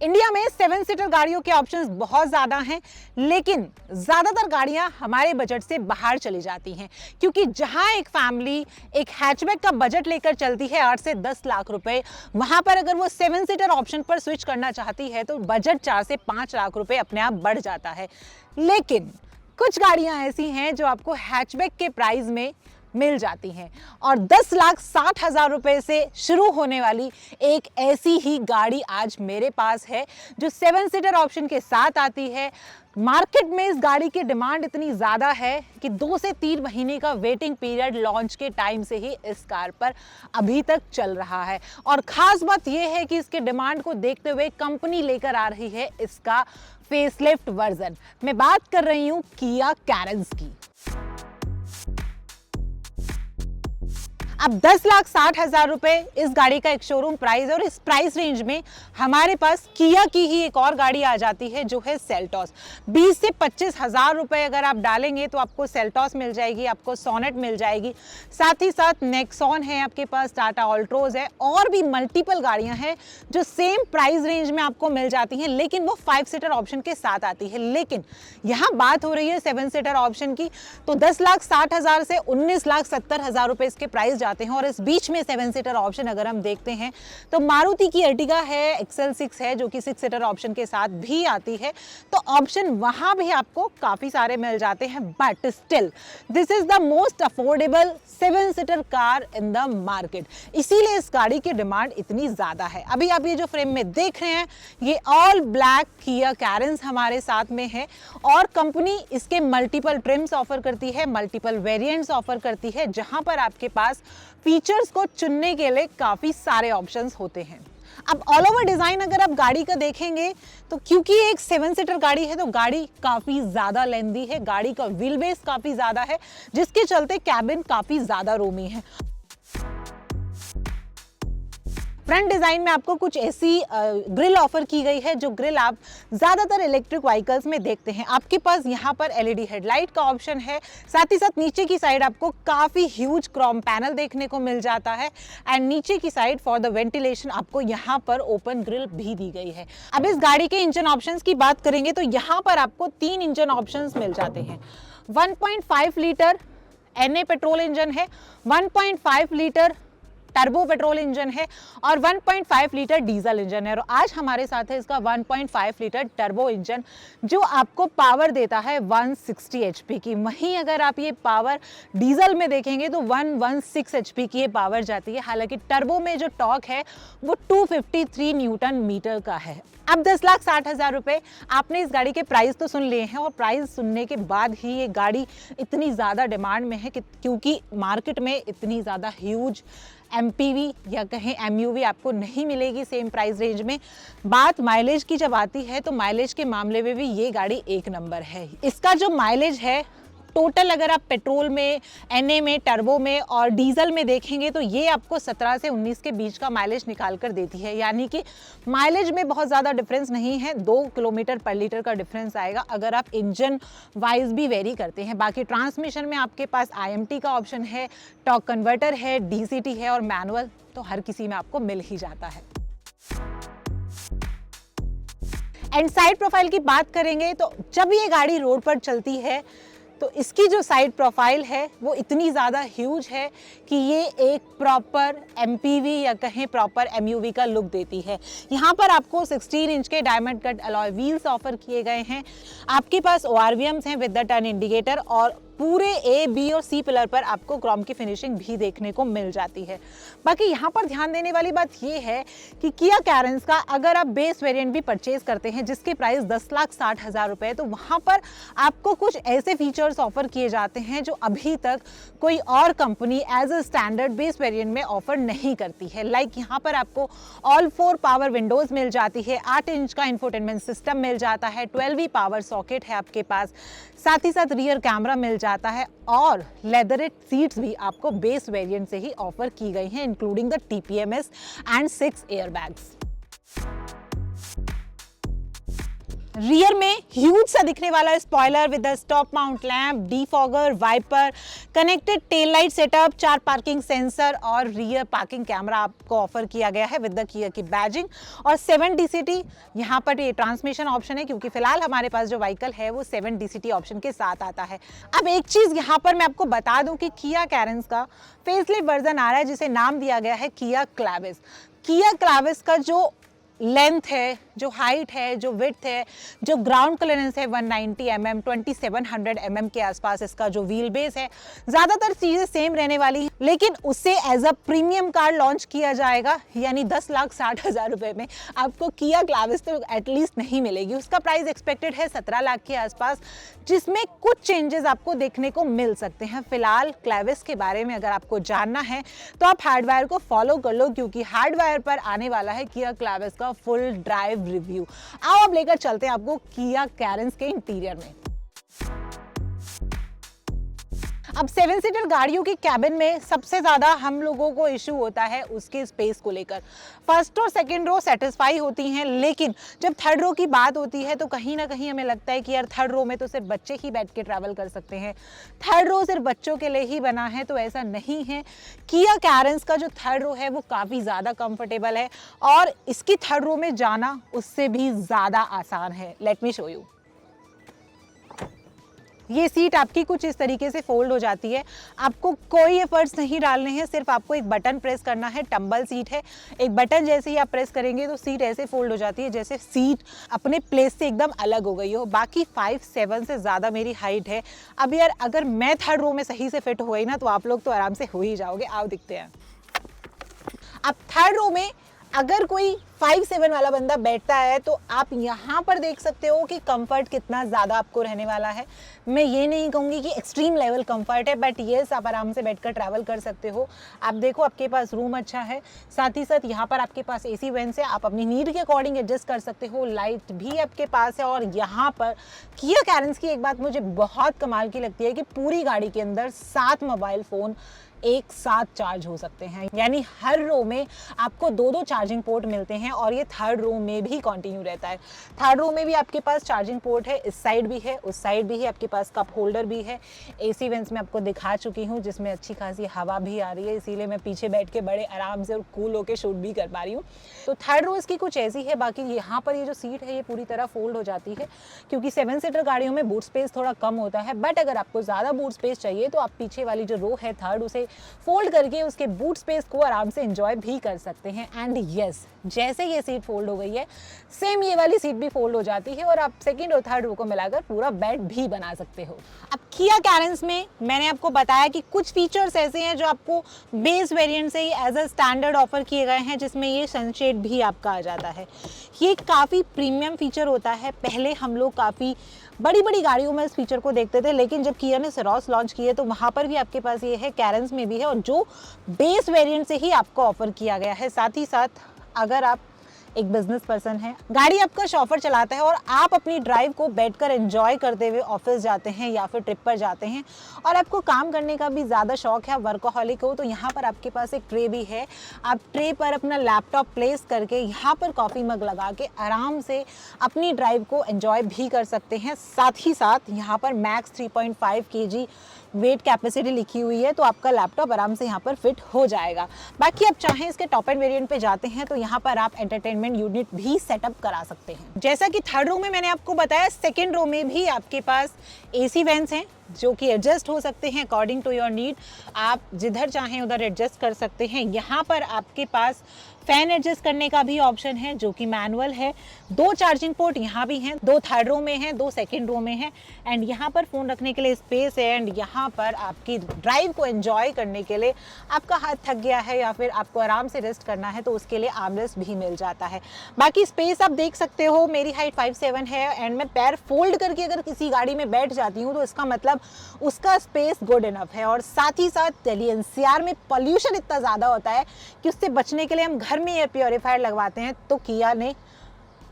India में 7 seater गाड़ियों के ऑप्शंस बहुत ज़्यादा हैं, लेकिन ज़्यादातर गाड़ियां हमारे बजट से बाहर चली जाती हैं, क्योंकि जहां एक फैमिली एक हैचबैक का बजट लेकर चलती है 8 से 10 लाख रुपए, वहां पर अगर वो 7 सीटर ऑप्शन पर स्विच करना चाहती है तो बजट 4 से 5 लाख रुपए अपने आप बढ़ जाता है। लेकिन कुछ गाड़ियां ऐसी हैं जो आपको हैचबैक के प्राइस में मिल जाती हैं और 10,60,000 रुपए से शुरू होने वाली एक ऐसी ही गाड़ी आज मेरे पास है जो 7 सीटर ऑप्शन के साथ आती है। मार्केट में इस गाड़ी की डिमांड इतनी ज़्यादा है कि 2 से 3 महीने का वेटिंग पीरियड लॉन्च के टाइम से ही इस कार पर अभी तक चल रहा है और ख़ास बात यह है कि इसके डिमांड को देखते हुए कंपनी लेकर आ रही है इसका फेसलिफ्ट वर्जन। मैं बात कर रही हूँ किया कैरेंस की। अब 10,60,000 रुपए इस गाड़ी का एक शोरूम प्राइस है और इस प्राइस रेंज में हमारे पास किया की ही एक और गाड़ी आ जाती है जो है सेल्टॉस। 20 से 25,000 रुपए अगर आप डालेंगे तो आपको सेल्टॉस मिल जाएगी, आपको सोनेट मिल जाएगी, साथ ही साथ नेक्सॉन है आपके पास, टाटा ऑल्ट्रोज है और भी मल्टीपल गाड़ियां हैं जो सेम प्राइस रेंज में आपको मिल जाती हैं, लेकिन वो 5 सीटर ऑप्शन के साथ आती है। लेकिन यहाँ बात हो रही है 7 सीटर ऑप्शन की, तो 10,60,000 से 19,70,000 रुपए इसके प्राइस जाते हैं और इस बीच में 7 सीटर ऑप्शन अगर हम देखते हैं तो मारुति की अर्टिगा है, XL6 है जो कि 6 सीटर ऑप्शन के साथ भी आती है, तो ऑप्शन वहां भी आपको काफी सारे मिल जाते हैं। But still this is the most affordable 7 seater car in the market, इसीलिए इस गाड़ी की डिमांड इतनी ज्यादा है। अभी आप ये जो फ्रेम में देख रहे हैं ये ऑल ब्लैक किया कैरेंस हमारे साथ में है और कंपनी इसके मल्टीपल ट्रिम्स ऑफर करती है, मल्टीपल वेरिएंट्स ऑफर करती है, जहां पर आपके पास फीचर्स को चुनने के लिए काफी सारे ऑप्शंस होते हैं। अब ऑल ओवर डिजाइन अगर आप गाड़ी का देखेंगे तो क्योंकि एक 7 सीटर गाड़ी है तो गाड़ी काफी ज्यादा लेंथी है, गाड़ी का व्हील बेस काफी ज्यादा है, जिसके चलते कैबिन काफी ज्यादा रूमी है। फ्रंट डिजाइन में आपको कुछ ऐसी ग्रिल ऑफर की गई है जो ग्रिल आप ज्यादातर इलेक्ट्रिक व्हीकल्स में देखते हैं। आपके पास यहाँ पर LED हेडलाइट का ऑप्शन है, साथ ही साथ नीचे की साइड आपको काफी ह्यूज क्रोम पैनल देखने को मिल जाता है एंड नीचे की साइड फॉर द वेंटिलेशन आपको यहाँ पर ओपन ग्रिल भी दी गई है। अब इस गाड़ी के इंजन ऑप्शंस की बात करेंगे तो यहाँ पर आपको 3 इंजन ऑप्शंस मिल जाते हैं। 1.5 लीटर NA पेट्रोल इंजन है, 1.5 लीटर टर्बो पेट्रोल इंजन है और 1.5 लीटर डीजल इंजन है। और आज हमारे साथ है इसका 1.5 लीटर टर्बो इंजन जो आपको पावर देता है 160 HP की। वहीं अगर आप ये पावर डीजल में देखेंगे तो 116 HP की ये पावर जाती है। हालांकि टर्बो में जो टॉर्क है वो 253 न्यूटन मीटर का है। अब 10,60,000 रुपए आपने इस गाड़ी के प्राइस तो सुन लिए हैं और प्राइस सुनने के बाद ही ये गाड़ी इतनी ज़्यादा डिमांड में है क्योंकि मार्केट में इतनी ज़्यादा ह्यूज MPV या कहें MUV आपको नहीं मिलेगी सेम प्राइस रेंज में। बात माइलेज की जब आती है तो माइलेज के मामले में भी ये गाड़ी एक नंबर है। इसका जो माइलेज है टोटल अगर आप पेट्रोल में, NA में, टर्बो में और डीजल में देखेंगे तो ये आपको 17 से 19 के बीच का माइलेज निकाल कर देती है, यानी कि माइलेज में बहुत ज़्यादा डिफरेंस नहीं है, 2 किलोमीटर पर लीटर का डिफरेंस आएगा अगर आप इंजन वाइज भी वेरी करते हैं। बाकी ट्रांसमिशन में आपके पास IMT का ऑप्शन है, टॉर्क कन्वर्टर है, DCT है और मैनुअल तो हर किसी में आपको मिल ही जाता है। एंड साइड प्रोफाइल की बात करेंगे तो जब ये गाड़ी रोड पर चलती है तो इसकी जो साइड प्रोफाइल है वो इतनी ज़्यादा ह्यूज है कि ये एक प्रॉपर MPV या कहें प्रॉपर MUV का लुक देती है। यहाँ पर आपको 16 इंच के diamond cut alloy wheels offer किए गए हैं। आपके पास ORVMs हैं विद द टर्न इंडिकेटर और पूरे A, B और C पिलर पर आपको क्रोम की फिनिशिंग भी देखने को मिल जाती है। बाकी यहाँ पर ध्यान देने वाली बात ये है कि किया कैरेंस का अगर आप बेस वेरिएंट भी परचेज करते हैं जिसके प्राइस 10,60,000 रुपए है तो वहाँ पर आपको कुछ ऐसे फीचर्स ऑफर किए जाते हैं जो अभी तक कोई और company as a standard base variant में ऑफर नहीं करती है। लाइक यहाँ पर आपको ऑल 4 पावर विंडोज मिल जाती है, 8 इंच का इंफोटेनमेंट सिस्टम मिल जाता है, 12V पावर सॉकेट है आपके पास, साथ ही साथ रियर कैमरा मिल जाता है और लेदरेट सीट्स भी आपको बेस वेरिएंट से ही ऑफर की गई हैं including the TPMS and 6 airbags. Rear में ह्यूज सा दिखने वाला spoiler with the stop mount lamp, defogger, wiper, connected tail light setup, 4 parking sensor और रियर पार्किंग कैमरा आपको ऑफर किया गया है विद द किया की बैजिंग और 7 DCT। यहाँ पर ये ट्रांसमिशन ऑप्शन है क्योंकि फिलहाल हमारे पास जो व्हीकल है वो 7 DCT ऑप्शन के साथ आता है। अब एक चीज़ यहाँ पर मैं आपको बता दूँ कि किया कैरेंस का फेसलिफ्ट वर्जन आ रहा है जिसे नाम दिया गया है किया क्लैविस। किया क्लैविस का जो लेंथ है, जो हाइट है, जो विड्थ है, जो ग्राउंड क्लियरेंस है 190 mm, 2700 mm के आसपास इसका जो व्हील बेस है, ज़्यादातर चीज़ें सेम रहने वाली हैं, लेकिन उससे as a premium car launch किया जाएगा, यानी 10,60,000 रुपए में आपको किया क्लैविस तो एटलीस्ट नहीं मिलेगी। उसका प्राइस एक्सपेक्टेड है 17 लाख के आसपास, जिसमें कुछ चेंजेस आपको देखने को मिल सकते हैं। फिलहाल क्लैविस के बारे में अगर आपको जानना है तो आप हार्डवायर को फॉलो कर लो क्योंकि हार्डवायर पर आने वाला है किया क्लैविस का फुल ड्राइव रिव्यू। आओ अब लेकर चलते हैं आपको किया कैरेंस के इंटीरियर में। अब 7 सीटर गाड़ियों के कैबिन में सबसे ज़्यादा हम लोगों को इशू होता है उसके स्पेस को लेकर। फर्स्ट और सेकंड रो सेटिस्फाई होती हैं, लेकिन जब थर्ड रो की बात होती है तो कहीं ना कहीं हमें लगता है कि यार थर्ड रो में तो सिर्फ बच्चे ही बैठ के ट्रैवल कर सकते हैं, थर्ड रो सिर्फ बच्चों के लिए ही बना है, तो ऐसा नहीं है। किया कैरेंस का जो थर्ड रो है वो काफ़ी ज़्यादा कंफर्टेबल है और इसकी थर्ड रो में जाना उससे भी ज़्यादा आसान है। Let me show you. ये सीट आपकी कुछ इस तरीके से फोल्ड हो जाती है, आपको कोई एफर्ट्स नहीं डालने हैं, सिर्फ आपको एक बटन प्रेस करना है। टंबल सीट है, एक बटन जैसे ही आप प्रेस करेंगे तो सीट ऐसे फोल्ड हो जाती है जैसे सीट अपने प्लेस से एकदम अलग हो गई हो। बाकी 5'7" से ज़्यादा मेरी हाइट है। अब यार अगर मैं थर्ड रो में सही से फिट हुई ना तो आप लोग तो आराम से हो ही जाओगे। आओ दिखते हैं। अब थर्ड रो में अगर कोई 5'7" वाला बंदा बैठता है तो आप यहाँ पर देख सकते हो कि कंफर्ट कितना ज़्यादा आपको रहने वाला है। मैं ये नहीं कहूँगी कि एक्सट्रीम लेवल कंफर्ट है, बट येस आप आराम से बैठकर ट्रैवल कर सकते हो। आप देखो आपके पास रूम अच्छा है, साथ ही साथ यहाँ पर आपके पास AC वेंट्स है, आप अपनी नीड के अकॉर्डिंग एडजस्ट कर सकते हो। लाइट भी आपके पास है और यहाँ पर किया कैरेंस की एक बात मुझे बहुत कमाल की लगती है कि पूरी गाड़ी के अंदर 7 मोबाइल फ़ोन एक साथ चार्ज हो सकते हैं, यानी हर रो में आपको 2-2 चार्जिंग पोर्ट मिलते हैं और ये थर्ड रो में भी कंटिन्यू रहता है। थर्ड रो में भी आपके पास चार्जिंग पोर्ट है, इस साइड भी है, उस साइड भी है, आपके पास कप होल्डर भी है। AC वेंट्स में आपको दिखा चुकी हूँ जिसमें अच्छी खासी हवा भी आ रही है, इसीलिए मैं पीछे बैठ के बड़े आराम से और कूल होकर शूट भी कर पा रही हूँ। तो थर्ड रो इसकी कुछ ऐसी है। बाकी यहाँ पर ये जो सीट है ये पूरी तरह फोल्ड हो जाती है क्योंकि 7 सीटर गाड़ियों में बूट स्पेस थोड़ा कम होता है, बट अगर आपको ज़्यादा बूट स्पेस चाहिए तो आप पीछे वाली जो रो है थर्ड उसे फोल्ड करके उसके बूट स्पेस को आराम से एंजॉय भी कर सकते हैं। एंड यस, जैसे ये सीट फोल्ड हो गई है सेम ये वाली सीट भी फोल्ड हो जाती है और आप सेकंड और थर्ड रो को मिलाकर पूरा बेड भी बना सकते हो। अब किया कैरेंस में मैंने आपको बताया कि कुछ फीचर्स ऐसे हैं जो आपको बेस वेरिएंट से ही एज अ स्टैंडर्ड ऑफर किए गए हैं, जिसमें ये सनशेड भी आपका आ जाता है। ये काफ़ी प्रीमियम फीचर होता है। पहले हम लोग काफ़ी बड़ी बड़ी गाड़ियों में इस फीचर को देखते थे, लेकिन जब किया ने सेरोस लॉन्च किए तो वहाँ पर भी आपके पास ये है, कैरेंस में भी है और जो बेस वेरिएंट से ही आपको ऑफर किया गया है। साथ ही साथ अगर आप एक बिजनेस पर्सन है, गाड़ी आपका शॉफर चलाता है और आप अपनी ड्राइव को बैठकर एंजॉय करते हुए ऑफिस जाते हैं या फिर ट्रिप पर जाते हैं और आपको काम करने का भी ज़्यादा शौक है, वर्कोहॉलिक हो, तो यहाँ पर आपके पास एक ट्रे भी है। आप ट्रे पर अपना लैपटॉप प्लेस करके यहाँ पर कॉफ़ी मग लगा के आराम से अपनी ड्राइव को एंजॉय भी कर सकते हैं। साथ ही साथ यहाँ पर मैक्स 3.5 kg वेट कैपेसिटी लिखी हुई है, तो आपका लैपटॉप आराम से यहाँ पर फिट हो जाएगा। बाकी आप चाहें इसके टॉप एंड वेरिएंट पे जाते हैं तो यहाँ पर आप एंटरटेनमेंट यूनिट भी सेटअप करा सकते हैं। जैसा कि थर्ड रो में मैंने आपको बताया, सेकेंड रो में भी आपके पास AC वेंट्स हैं जो कि एडजस्ट हो सकते हैं अकॉर्डिंग टू योर नीड। आप जिधर चाहें उधर एडजस्ट कर सकते हैं। यहाँ पर आपके पास फैन एडजस्ट करने का भी ऑप्शन है जो कि मैनुअल है। 2 चार्जिंग पोर्ट यहाँ भी हैं, 2 थर्ड रो में हैं, 2 सेकंड रो में हैं एंड यहाँ पर फ़ोन रखने के लिए स्पेस है। एंड यहाँ पर आपकी ड्राइव को एंजॉय करने के लिए, आपका हाथ थक गया है या फिर आपको आराम से रेस्ट करना है तो उसके लिए आर्मरेस्ट भी मिल जाता है। बाकी स्पेस आप देख सकते हो, मेरी हाइट 5'7" है एंड मैं पैर फोल्ड करके अगर किसी गाड़ी में बैठ जाती हूँ तो इसका मतलब उसका स्पेस गुड इनफ है। और साथ ही साथ दिल्ली NCR में पॉल्यूशन इतना ज़्यादा होता है कि उससे बचने के लिए हम घर में एयर प्योरीफायर लगवाते हैं, तो किया ने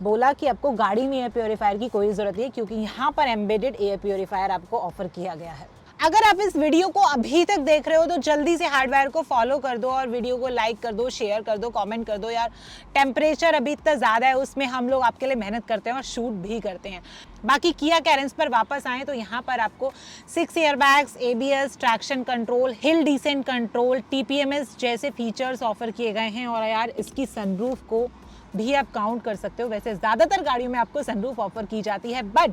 बोला कि आपको गाड़ी में एयर प्योरीफायर की कोई ज़रूरत नहीं है क्योंकि यहाँ पर एम्बेडेड एयर प्योरीफायर आपको ऑफर किया गया है। अगर आप इस वीडियो को अभी तक देख रहे हो तो जल्दी से हार्डवेयर को फॉलो कर दो और वीडियो को लाइक कर दो, शेयर कर दो, कमेंट कर दो यार। टेम्परेचर अभी इतना ज़्यादा है, उसमें हम लोग आपके लिए मेहनत करते हैं और शूट भी करते हैं। बाकी किया कैरेंस पर वापस आए तो यहाँ पर आपको 6 airbags, ABS, traction control, hill descent control, TPMS जैसे फीचर्स ऑफर किए गए हैं। और यार इसकी सनरूफ को भी आप काउंट कर सकते हो। वैसे ज़्यादातर गाड़ियों में आपको सनरूफ ऑफर की जाती है, बट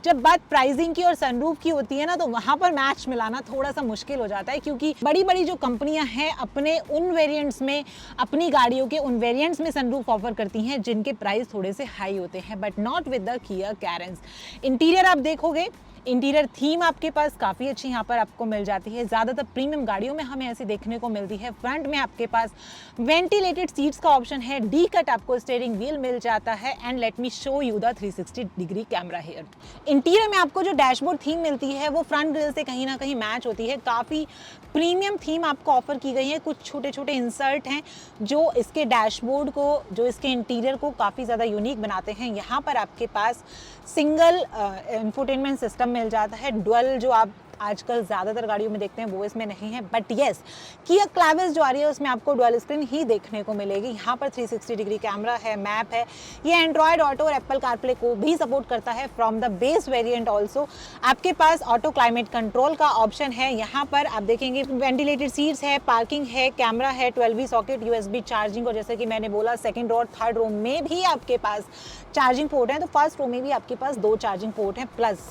जब बात प्राइसिंग की और सनरूफ की होती है ना, तो वहाँ पर मैच मिलाना थोड़ा सा मुश्किल हो जाता है, क्योंकि बड़ी बड़ी जो कंपनियां हैं अपने उन वेरिएंट्स में, अपनी गाड़ियों के उन वेरिएंट्स में सनरूफ ऑफर करती हैं जिनके प्राइस थोड़े से हाई होते हैं, but not with the Kia Carens. Interior आप देखोगे, इंटीरियर थीम आपके पास काफ़ी अच्छी यहाँ पर आपको मिल जाती है। ज़्यादातर प्रीमियम गाड़ियों में हमें ऐसी देखने को मिलती है। फ्रंट में आपके पास वेंटिलेटेड सीट्स का ऑप्शन है, डी कट आपको स्टीयरिंग व्हील मिल जाता है, and let me show you the 360 degree camera here. Interior में आपको जो डैशबोर्ड थीम मिलती है वो फ्रंट ग्रिल से कहीं ना कहीं मैच होती है। काफ़ी प्रीमियम थीम आपको ऑफर की गई है। कुछ छोटे छोटे इंसर्ट हैं जो इसके डैशबोर्ड को, जो इसके इंटीरियर को काफ़ी ज़्यादा यूनिक बनाते हैं। यहाँ पर आपके पास सिंगल इंफोटेनमेंट सिस्टम मिल जाता है। डुअल जो आप आजकल ज़्यादातर गाड़ियों में देखते हैं वो इसमें नहीं है, बट येस किया क्लैविस जो आ रही है उसमें आपको डुअल स्क्रीन ही देखने को मिलेगी। यहाँ पर 360 डिग्री कैमरा है, मैप है, ये एंड्रॉयड ऑटो और एप्पल कारप्ले को भी सपोर्ट करता है from the base variant also. आपके पास ऑटो क्लाइमेट कंट्रोल का ऑप्शन है। यहाँ पर आप देखेंगे वेंटिलेटेड सीट्स है, पार्किंग है, कैमरा है, 12V सॉकेट, USB चार्जिंग, और जैसे कि मैंने बोला सेकेंड और थर्ड रो में भी आपके पास चार्जिंग पोर्ट है। तो फर्स्ट रो में भी आपके पास 2 चार्जिंग पोर्ट हैं, प्लस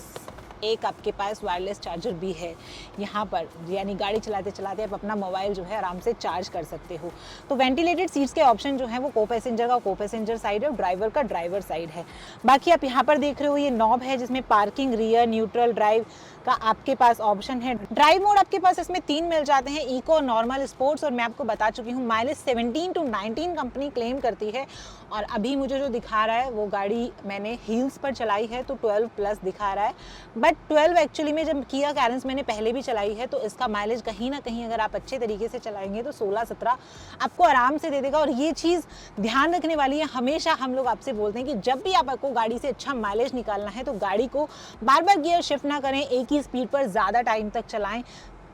एक आपके पास वायरलेस चार्जर भी है यहाँ पर, यानी गाड़ी चलाते चलाते आप अपना मोबाइल जो है आराम से चार्ज कर सकते हो। तो वेंटिलेटेड सीट्स के ऑप्शन जो है वो को पैसेंजर साइड है और ड्राइवर का ड्राइवर साइड है। बाकी आप यहाँ पर देख रहे हो ये नॉब है जिसमें पार्किंग, रियर, न्यूट्रल, ड्राइव का आपके पास ऑप्शन है। ड्राइव मोड आपके पास इसमें 3 मिल जाते हैं, इको, नॉर्मल, स्पोर्ट्स, और मैं आपको बता चुकी हूँ माइलेज 17 to 19 कंपनी क्लेम करती है। और अभी मुझे जो दिखा रहा है वो गाड़ी मैंने हील्स पर चलाई है तो 12 प्लस दिखा रहा है, बट 12 एक्चुअली में जब किया कैरेंस मैंने पहले भी चलाई है तो इसका माइलेज कहीं ना कहीं अगर आप अच्छे तरीके से चलाएंगे तो 16-17 आपको आराम से दे देगा। और ये चीज़ ध्यान रखने वाली है, हमेशा हम लोग आपसे बोलते हैं कि जब भी आपको गाड़ी से अच्छा माइलेज निकालना है तो गाड़ी को बार बार गियर शिफ्ट ना करें, एक ही स्पीड पर ज़्यादा टाइम तक चलाएं,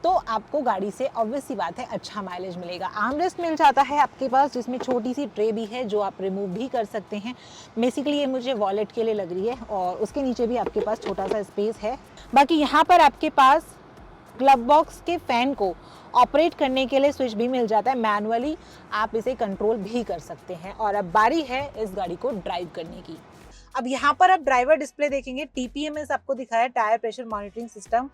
तो आपको गाड़ी से ऑब्वियस सी बात है अच्छा माइलेज मिलेगा। आर्मरेस्ट मिल जाता है आपके पास जिसमें छोटी सी ट्रे भी है जो आप रिमूव भी कर सकते हैं। बेसिकली ये मुझे वॉलेट के लिए लग रही है, और उसके नीचे भी आपके पास छोटा सा स्पेस है। बाकी यहाँ पर आपके पास ग्लव बॉक्स के फैन को ऑपरेट करने के लिए स्विच भी मिल जाता है, मैनुअली आप इसे कंट्रोल भी कर सकते हैं। और अब बारी है इस गाड़ी को ड्राइव करने की। अब यहाँ पर आप ड्राइवर डिस्प्ले देखेंगे, TPMS आपको दिखाया, टायर प्रेशर मॉनिटरिंग सिस्टम,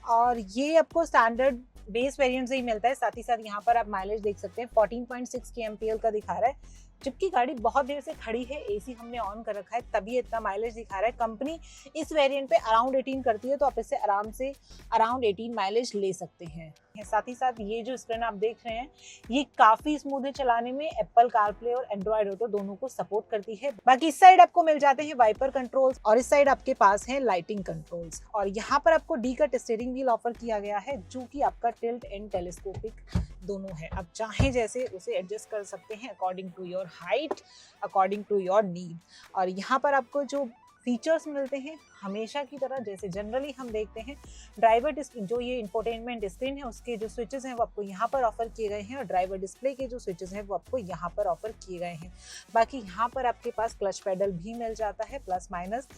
और ये आपको स्टैंडर्ड बेस वेरिएंट से ही मिलता है। साथ ही साथ यहाँ पर आप माइलेज देख सकते हैं 14.6 kmpl का दिखा रहा है, जबकि गाड़ी बहुत देर से खड़ी है, AC हमने ऑन कर रखा है तभी इतना माइलेज दिखा रहा है। कंपनी इस वेरिएंट पे अराउंड 18 करती है, तो आप इससे आराम से अराउंड 18 माइलेज ले सकते हैं। साथ ही साथ ये जो स्क्रीन आप देख रहे हैं ये काफी स्मूथ है चलाने में, एप्पल कारप्ले और एंड्रॉयड ऑटो दोनों को सपोर्ट करती है। बाकी इस साइड आपको मिल जाते हैं वाइपर कंट्रोल्स और इस साइड आपके पास है लाइटिंग कंट्रोल्स, और यहाँ पर आपको D cut steering wheel offer किया गया है जो कि आपका टिल्ट एंड टेलीस्कोपिक दोनों है। आप चाहे जैसे उसे एडजस्ट कर सकते हैं according to your height, according to your need. और यहाँ पर आपको जो फीचर्स मिलते हैं हमेशा की तरह जैसे जनरली हम देखते हैं, ड्राइवर जो ये इंफोटेनमेंट स्क्रीन है उसके जो स्विचेस हैं वो आपको यहाँ पर ऑफर किए गए हैं, और ड्राइवर डिस्प्ले के जो स्विचेस हैं वो आपको यहाँ पर ऑफर किए गए हैं। बाकी यहाँ पर आपके पास क्लच पेडल भी मिल जाता है प्लस माइनस,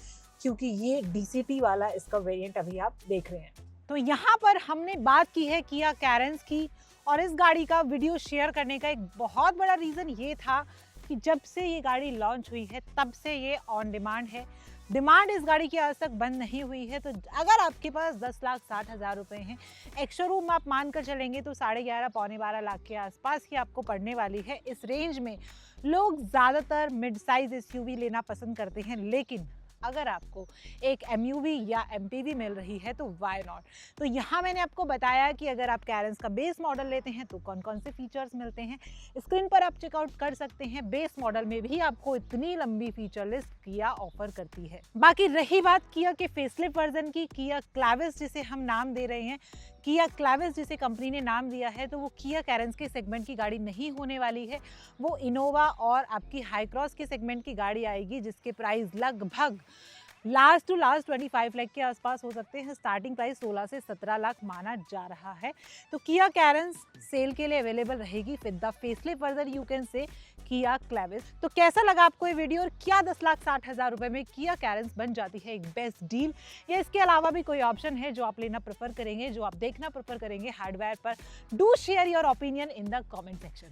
क्योंकि ये DCT वाला इसका वेरिएंट अभी आप देख रहे हैं। तो यहाँ पर हमने बात की है किया कैरेंस की, और इस गाड़ी का वीडियो शेयर करने का एक बहुत बड़ा रीज़न ये था कि जब से ये गाड़ी लॉन्च हुई है तब से ये ऑन डिमांड है। डिमांड इस गाड़ी की आज तक बंद नहीं हुई है। तो अगर आपके पास 10,60,000 रुपए हैं, एक्स्ट्रा रूम आप मान कर चलेंगे तो 11.5 पौने 12 लाख के आसपास की आपको पड़ने वाली है। इस रेंज में लोग ज़्यादातर मिड साइज SUV लेना पसंद करते हैं, लेकिन अगर आपको एक MUV या MPV मिल रही है तो वाई नॉट। तो यहाँ मैंने आपको बताया कि अगर आप कैरेंस का बेस मॉडल लेते हैं तो कौन कौन से फीचर्स मिलते हैं, स्क्रीन पर आप चेकआउट कर सकते हैं। बेस मॉडल में भी आपको इतनी लंबी फीचर लिस्ट किया ऑफर करती है। बाकी रही बात किया के फेसलिफ्ट वर्जन की, किया क्लैविस जिसे हम नाम दे रहे हैं, किया क्लैविस जिसे कंपनी ने नाम दिया है, तो वो किया कैरेंस के सेगमेंट की गाड़ी नहीं होने वाली है। वो इनोवा और आपकी हाई क्रॉस के सेगमेंट की गाड़ी आएगी जिसके प्राइस लगभग लास्ट टू लास्ट 25 लाख के आसपास हो सकते हैं। स्टार्टिंग प्राइस 16 से 17 लाख माना जा रहा है। तो किया कैरेंस सेल के लिए अवेलेबल रहेगी with the facelift version, you can say किया क्लेविस। तो कैसा लगा आपको ये वीडियो और क्या 10,60,000 रुपए में किया कैरेंस बन जाती है एक बेस्ट डील, या इसके अलावा भी कोई ऑप्शन है जो आप लेना प्रेफर करेंगे, जो आप देखना प्रेफर करेंगे हार्डवेयर पर? Do share your opinion in the comment section.